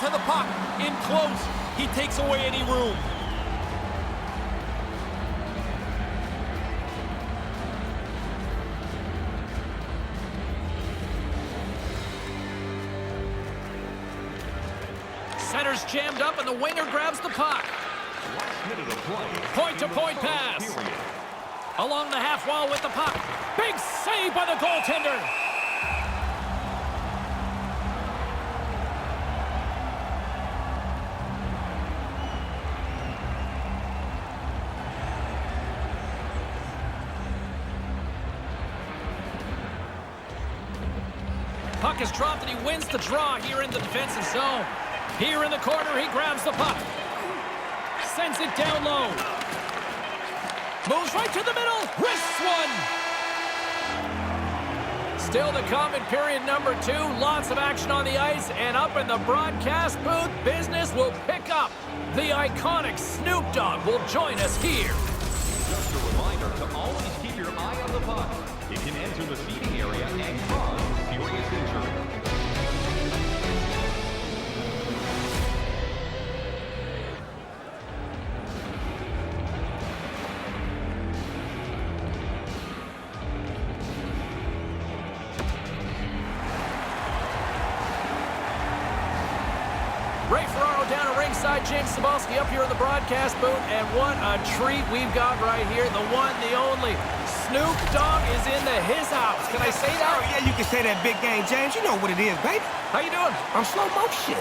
to the puck. In close. He takes away any room. Center's jammed up and the winger grabs the puck. Point-to-point pass. Along the half wall with the puck. Big save by the goaltender. Puck is dropped and he wins the draw here in the defensive zone. Here in the corner, he grabs the puck. Sends it down low. Moves right to the middle. Wrists one. Still to come in period number 2. Lots of action on the ice. And up in the broadcast booth, business will pick up. The iconic Snoop Dogg will join us here. Just a reminder to always keep your eye on the puck. It can enter the seating area and cause serious injury. James Cebulski up here in the broadcast booth, and what a treat we've got right here. The one, the only, Snoop Dogg is in his house. Can I say that? Oh, yeah, you can say that, big game, James. You know what it is, baby. How you doing? I'm slow motion.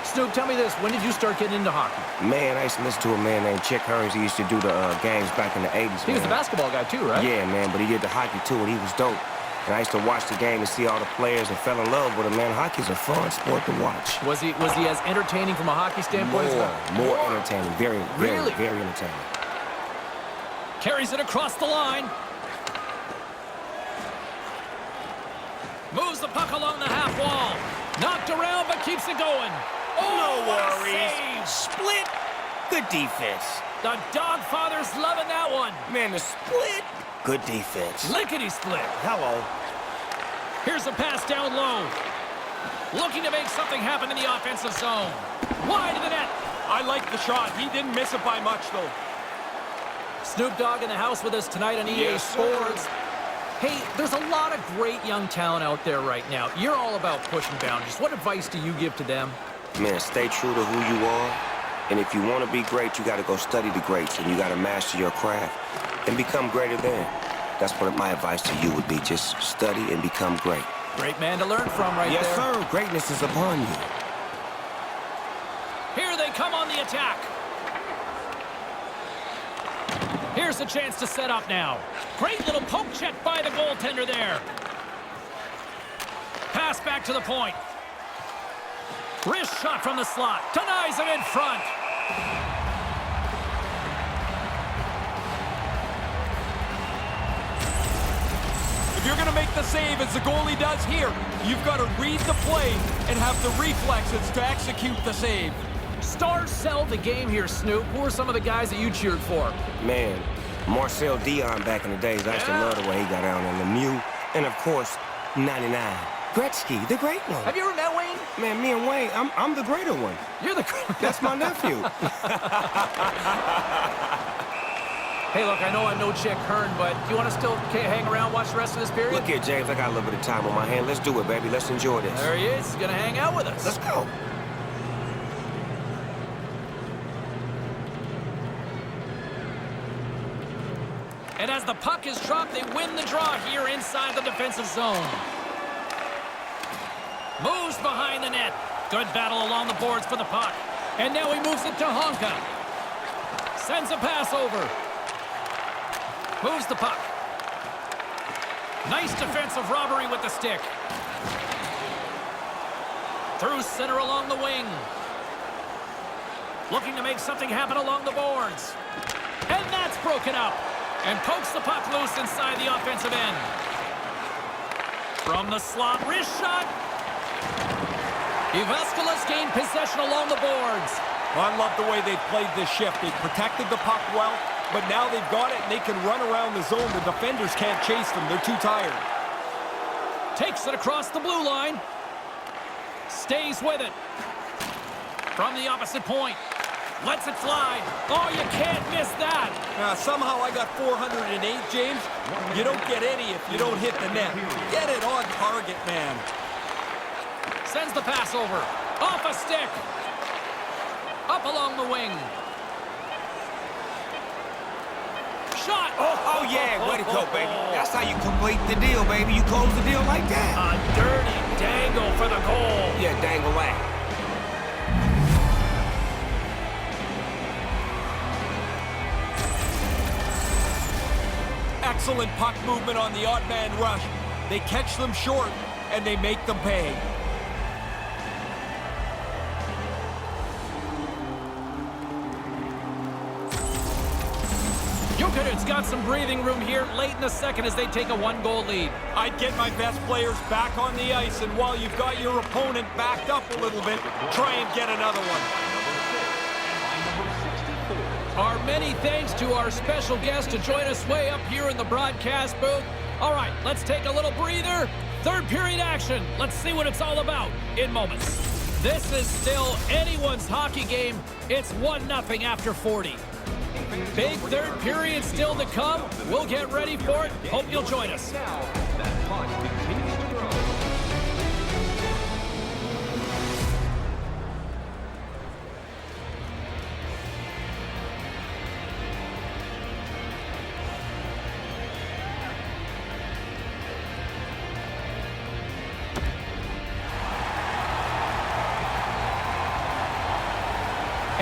Snoop, tell me this. When did you start getting into hockey? Man, I used to listen to a man named Chick Hearns. He used to do the games back in the 80s, He was the basketball guy, too, right? Yeah, man, but he did the hockey, too, and he was dope. And I used to watch the game and see all the players and fell in love with him, man. Hockey's a fun sport to watch. Was he as entertaining from a hockey standpoint? More entertaining. Very entertaining. Carries it across the line. Moves the puck along the half wall. Knocked around, but keeps it going. Oh, no worries. Save. Split. Good defense. The Dogfather's loving that one. Man, the split. Good defense. Lickety split. Hello. Here's a pass down low. Looking to make something happen in the offensive zone. Wide of the net. I like the shot. He didn't miss it by much, though. Snoop Dogg in the house with us tonight on EA Sports. Hey, there's a lot of great young talent out there right now. You're all about pushing boundaries. What advice do you give to them? Man, stay true to who you are. And if you want to be great, you got to go study the greats. And you got to master your craft and become greater than. That's what my advice to you would be. Just study and become great. Great man to learn from right there. Yes, sir. Greatness is upon you. Here they come on the attack. Here's a chance to set up now. Great little poke check by the goaltender there. Pass back to the point. Wrist shot from the slot. Denies him in front. If you're going to make the save as the goalie does here, you've got to read the play and have the reflexes to execute the save. Stars sell the game here, Snoop. Who are some of the guys that you cheered for? Man, Marcel Dion back in the days. I used to love the way he got down on the Lemieux. And, of course, 99. Gretzky, the great one. Have you ever met Wayne? Man, me and Wayne, I'm the greater one. You're the greater. That's my nephew. Hey, look, I know I'm no Chick Hearn, but do you want to still hang around, watch the rest of this period? Look here, James, I got a little bit of time on my hand. Let's do it, baby. Let's enjoy this. There he is. He's going to hang out with us. Let's go. And as the puck is dropped, they win the draw here inside the defensive zone. Moves behind the net. Good battle along the boards for the puck. And now he moves it to Honka. Sends a pass over. Moves the puck. Nice defensive robbery with the stick. Through center along the wing. Looking to make something happen along the boards. And that's broken up. And pokes the puck loose inside the offensive end. From the slot, wrist shot. Jyväskylä's gained possession along the boards. I love the way they've played this shift. They've protected the puck well, but now they've got it and they can run around the zone. The defenders can't chase them. They're too tired. Takes it across the blue line. Stays with it. From the opposite point. Lets it fly. Oh, you can't miss that. Somehow I got 408, James. You don't get any if you don't hit the net. Get it on target, man. Sends the pass over. Off a stick. Up along the wing. Shot. Oh yeah, way to go, baby. That's how you complete the deal, baby. You close the deal like that. A dirty dangle for the goal. Yeah, dangle away. Excellent puck movement on the odd man rush. They catch them short, and they make them pay. Jukurit's got some breathing room here late in the second as they take a one-goal lead. I'd get my best players back on the ice, and while you've got your opponent backed up a little bit, try and get another one. Our many thanks to our special guest to join us way up here in the broadcast booth. All right, let's take a little breather. Third period action. Let's see what it's all about in moments. This is still anyone's hockey game. It's 1-0 after 40. Big third period still to come. We'll get ready for it. Hope you'll join us. Now, that puck continues to grow.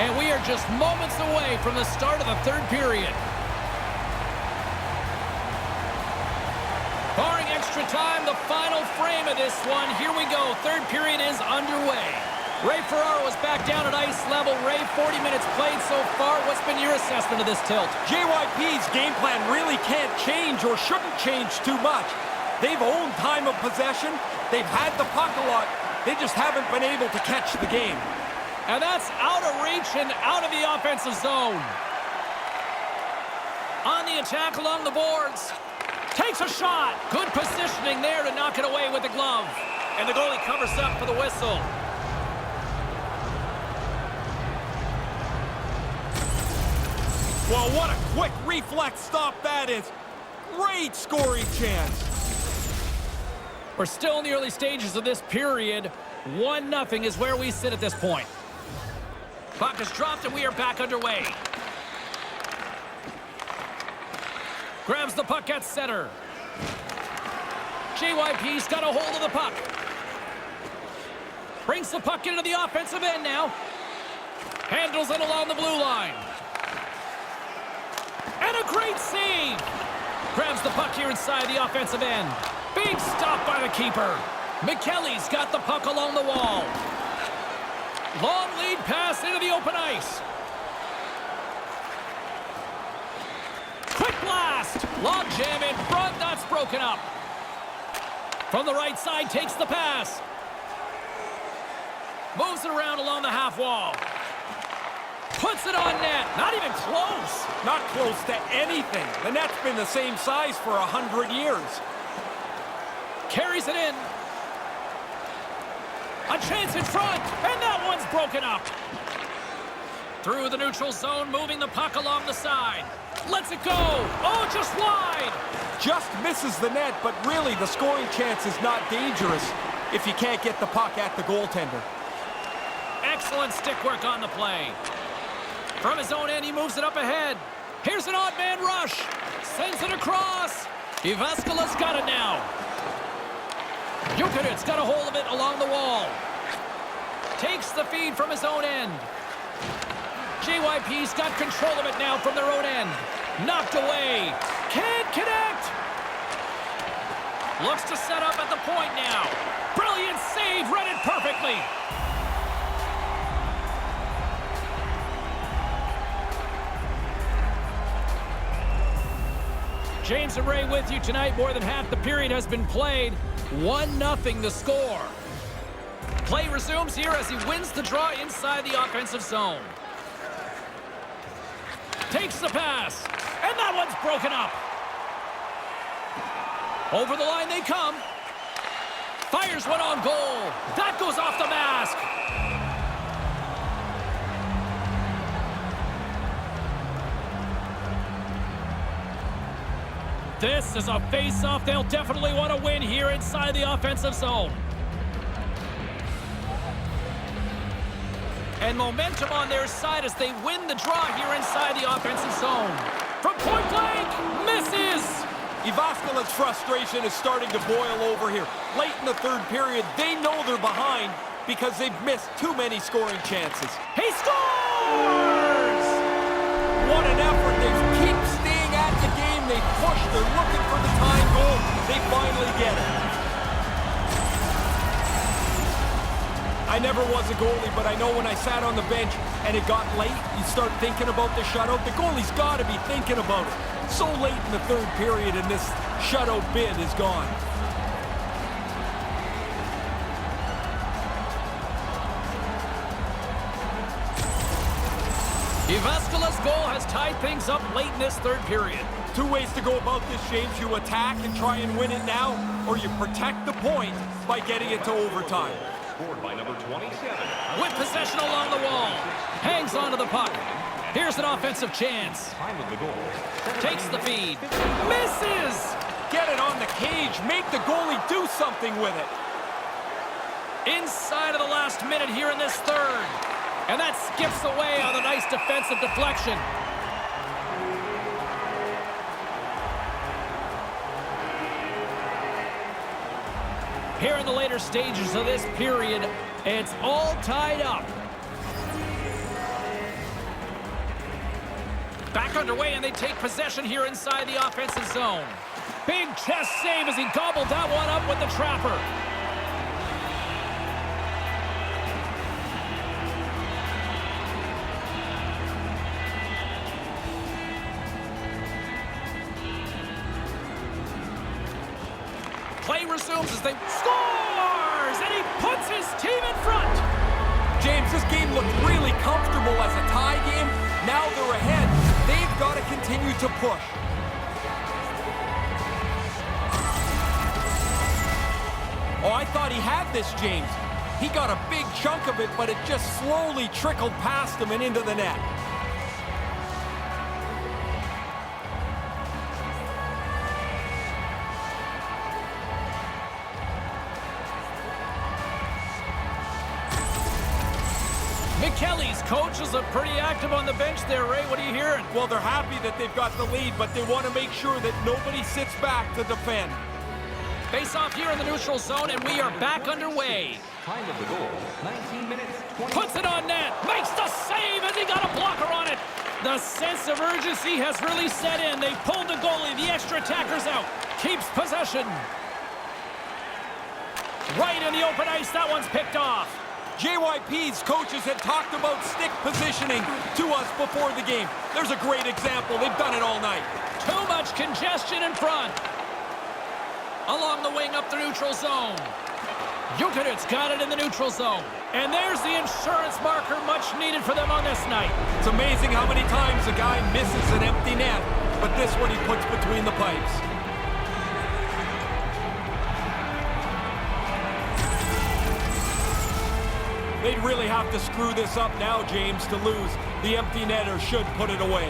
And we are just moments away from the start of the third period. Barring extra time, the final frame of this one. Here we go. Third period is underway. Ray Ferraro is back down at ice level. Ray, 40 minutes played so far. What's been your assessment of this tilt? JYP's game plan really can't change or shouldn't change too much. They've owned time of possession. They've had the puck a lot. They just haven't been able to catch the game. And that's out of reach and out of the offensive zone. On the attack along the boards. Takes a shot. Good positioning there to knock it away with the glove. And the goalie covers up for the whistle. Well, what a quick reflex stop that is. Great scoring chance. We're still in the early stages of this period. 1-0 is where we sit at this point. Puck is dropped and we are back underway. Grabs the puck at center. JYP's got a hold of the puck. Brings the puck into the offensive end now. Handles it along the blue line. And a great save. Grabs the puck here inside the offensive end. Big stop by the keeper. Mikkeli's got the puck along the wall. Long lead pass into the open ice. Quick blast. Long jam in front. That's broken up. From the right side, takes the pass. Moves it around along the half wall. Puts it on net. Not even close. Not close to anything. The net's been the same size for 100 years. Carries it in. A chance in front, and that one's broken up. Through the neutral zone, moving the puck along the side. Lets it go. Oh, just wide. Just misses the net, but really the scoring chance is not dangerous if you can't get the puck at the goaltender. Excellent stick work on the play. From his own end, he moves it up ahead. Here's an odd man rush. Sends it across. Jyväskylä's got it now. Jukurit's got a hold of it along the wall. Takes the feed from his own end. JYP's got control of it now from their own end. Knocked away. Can't connect. Looks to set up at the point now. Brilliant save. Read it perfectly. James and Ray with you tonight. More than half the period has been played. 1-0 the score. Play resumes here as he wins the draw inside the offensive zone. Takes the pass, and that one's broken up. Over the line they come. Fires one on goal. That goes off the mask. This is a face-off they'll definitely want to win here inside the offensive zone. And momentum on their side as they win the draw here inside the offensive zone. From point blank, misses! Jyväskylä's frustration is starting to boil over here. Late in the third period, they know they're behind because they've missed too many scoring chances. He scores! What an effort. They keep staying at the game. They push. They're looking for the tying goal. They finally get it. I never was a goalie, but I know when I sat on the bench and it got late, you start thinking about the shutout. The goalie's got to be thinking about it. So late in the third period and this shutout bid is gone. Jyväskylä's goal has tied things up late in this third period. Two ways to go about this, James. You attack and try and win it now, or you protect the point by getting it to overtime. Scored by number 27. With possession along the wall. Hangs onto the puck. Here's an offensive chance. Time of the goal. Takes the feed. Misses! Get it on the cage. Make the goalie do something with it. Inside of the last minute here in this third. And that skips away on a nice defensive deflection. Here in the later stages of this period, it's all tied up. Back underway, and they take possession here inside the offensive zone. Big chest save as he gobbled that one up with the trapper. Play resumes as they scores, and he puts his team in front. James, this game looked really comfortable as a tie game. Now they're ahead. They've got to continue to push. Oh, I thought he had this, James. He got a big chunk of it, but it just slowly trickled past him and into the net. Mikkeli's coaches are pretty active on the bench there, Ray. What are you hearing? Well, they're happy that they've got the lead, but they want to make sure that nobody sits back to defend. Face off here in the neutral zone, and we are back underway. Time of the goal. 19 minutes, 20. Puts it on net. Makes the save as he got a blocker on it. The sense of urgency has really set in. They pulled the goalie. The extra attacker's out. Keeps possession. Right in the open ice. That one's picked off. JYP's coaches had talked about stick positioning to us before the game. There's a great example. They've done it all night. Too much congestion in front. Along the wing up the neutral zone. Jukurit's got it in the neutral zone. And there's the insurance marker, much needed for them on this night. It's amazing how many times a guy misses an empty net, but this one he puts between the pipes. They'd really have to screw this up now, James, to lose. The empty netter should put it away.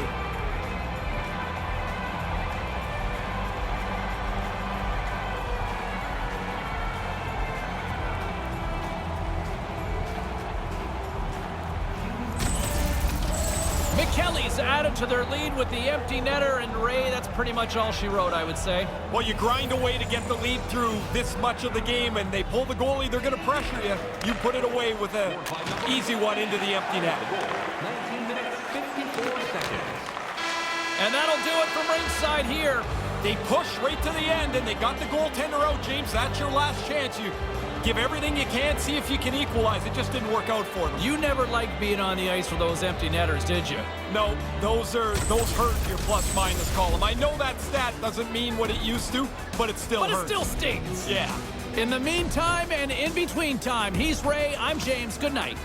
Mikkeli's added to their lead with the empty netter, and Ray, that's pretty much all she wrote, I would say. Well, you grind away to get the lead through this much of the game, and they pull the goalie, they're going to pressure you. You put it away with an easy one into the empty net. 19 minutes, 54 seconds. And that'll do it from ringside here. They push right to the end, and they got the goaltender out, James. That's your last chance. You give everything you can, see if you can equalize. It just didn't work out for them. You never liked being on the ice with those empty netters, did you? No, those hurt your plus-minus column. I know that stat doesn't mean what it used to, but it still hurts. But it still stings. Yeah. In the meantime and in between time, he's Ray, I'm James. Good night.